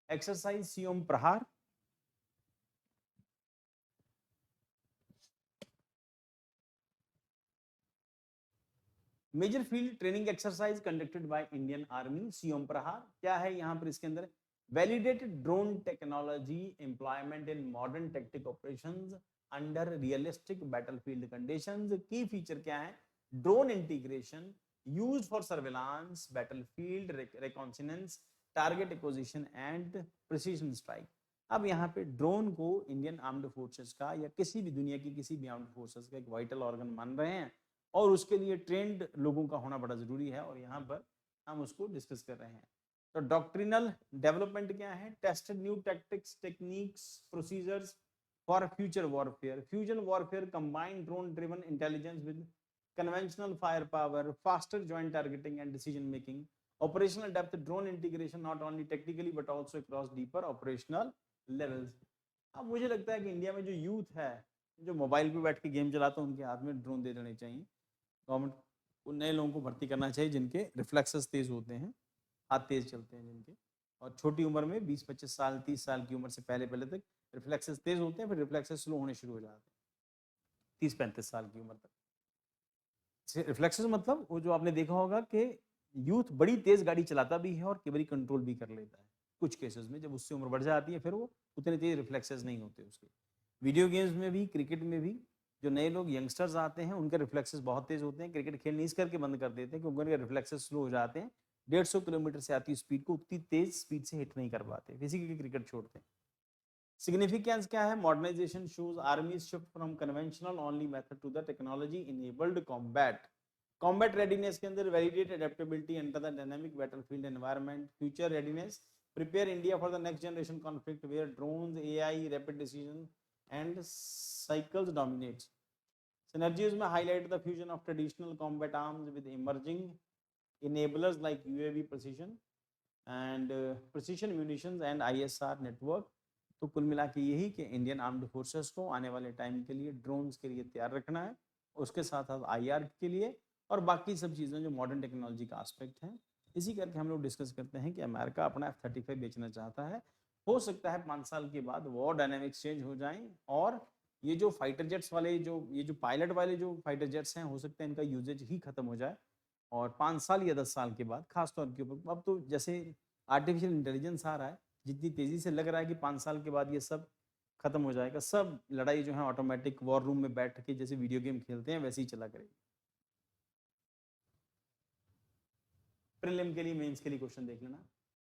Exercise Siyom Prahar. Major field training exercise conducted by Indian army Siyom Prahar. क्या है यहाँ पर इसके अंदर? Validated drone technology employment in modern tactic operations under realistic battlefield conditions. Key feature क्या है? Drone integration used for surveillance, battlefield reconnaissance, target acquisition and precision strike. अब यहाँ पे ड्रोन को इंडियन आर्म्ड फोर्सेस का या किसी भी दुनिया की किसी भी आर्म्ड फोर्सेस का एक वाइटल ऑर्गन मान रहे हैं और उसके लिए ट्रेंड लोगों का होना बड़ा जरूरी है और यहाँ पर हम उसको डिस्कस कर रहे हैं। तो डॉक्ट्रिनल डेवलपमेंट क्या है? Tested new tactics, techniques, procedures for future warfare. Fusion warfare combine drone driven intelligence with conventional firepower, faster joint targeting and decision making, operational depth, drone integration not only technically but also across deeper operational levels। अब मुझे लगता है कि India में जो youth है जो mobile पे बैठ के गेम चलाता है उनके हाथ में ड्रोन दे देने चाहिए। गवर्नमेंट को नए लोगों को भर्ती करना चाहिए जिनके रिफ्लेक्सेस तेज होते हैं, हाथ तेज चलते हैं जिनके, और छोटी उम्र में 20-25 साल 30 साल की उम्र से पहले पहले तक रिफ्लेक्सेस तेज होते हैं, फिर रिफ्लेक्सेस स्लो होने शुरू हो जाते हैं 30-35 साल की उम्र तक। रिफ्लेक्सेस मतलब वो जो आपने देखा होगा कि यूथ बड़ी तेज गाड़ी चलाता भी है और कई बार कंट्रोल भी कर लेता है कुछ केसेस में। जब उससे उम्र बढ़ जाती है फिर वो उतने तेज रिफ्लेक्सेस नहीं होते उसके। वीडियो गेम्स में भी, क्रिकेट में भी जो नए लोग यंगस्टर्स आते हैं उनके रिफ्लेक्सेस बहुत तेज होते हैं। क्रिकेट खेलने इस करके बंद कर देते हैं क्योंकि उनके रिफ्लेक्सेस स्लो हो जाते हैं। 150 किलोमीटर से आती स्पीड को उतनी तेज स्पीड से हिट नहीं कर पाते, इसी क्रिकेट छोड़ते हैं। सिग्निफिकेंस क्या है? Modernisation shows army shift from conventional only method to the technology enabled combat. Combat readiness के अंदर validate adaptability under the dynamic battlefield environment. Future readiness prepare India for the next generation conflict where drones, AI, rapid decision and cycles dominates. Synergies में highlight the fusion of traditional combat arms with emerging enablers like UAV precision and precision munitions and ISR network। तो कुल मिला के यही कि Indian armed forces को आने वाले टाइम के लिए ड्रोन्स के लिए तैयार रखना है, उसके साथ साथ IR के लिए और बाकी सब चीज़ें जो मॉडर्न टेक्नोलॉजी का एस्पेक्ट है। इसी करके हम लोग डिस्कस करते हैं कि अमेरिका अपना F-35 बेचना चाहता है। हो सकता है 5 साल के बाद वॉर डायनामिक्स चेंज हो जाएं और ये जो फाइटर जेट्स वाले ये जो पायलट वाले जो फाइटर जेट्स हैं हो सकता है इनका यूजेज ही खत्म हो जाए और 5 साल या 10 साल के बाद खासतौर के ऊपर। अब तो जैसे आर्टिफिशियल इंटेलिजेंस आ रहा है, जितनी तेज़ी से लग रहा है कि 5 साल के बाद ये सब खत्म हो जाएगा, सब लड़ाई जो है ऑटोमेटिक वॉर रूम में बैठ के जैसे वीडियो गेम खेलते हैं वैसे ही चला करेगी। प्रीलिम के लिए, मेंस के लिए क्वेश्चन देख लेना।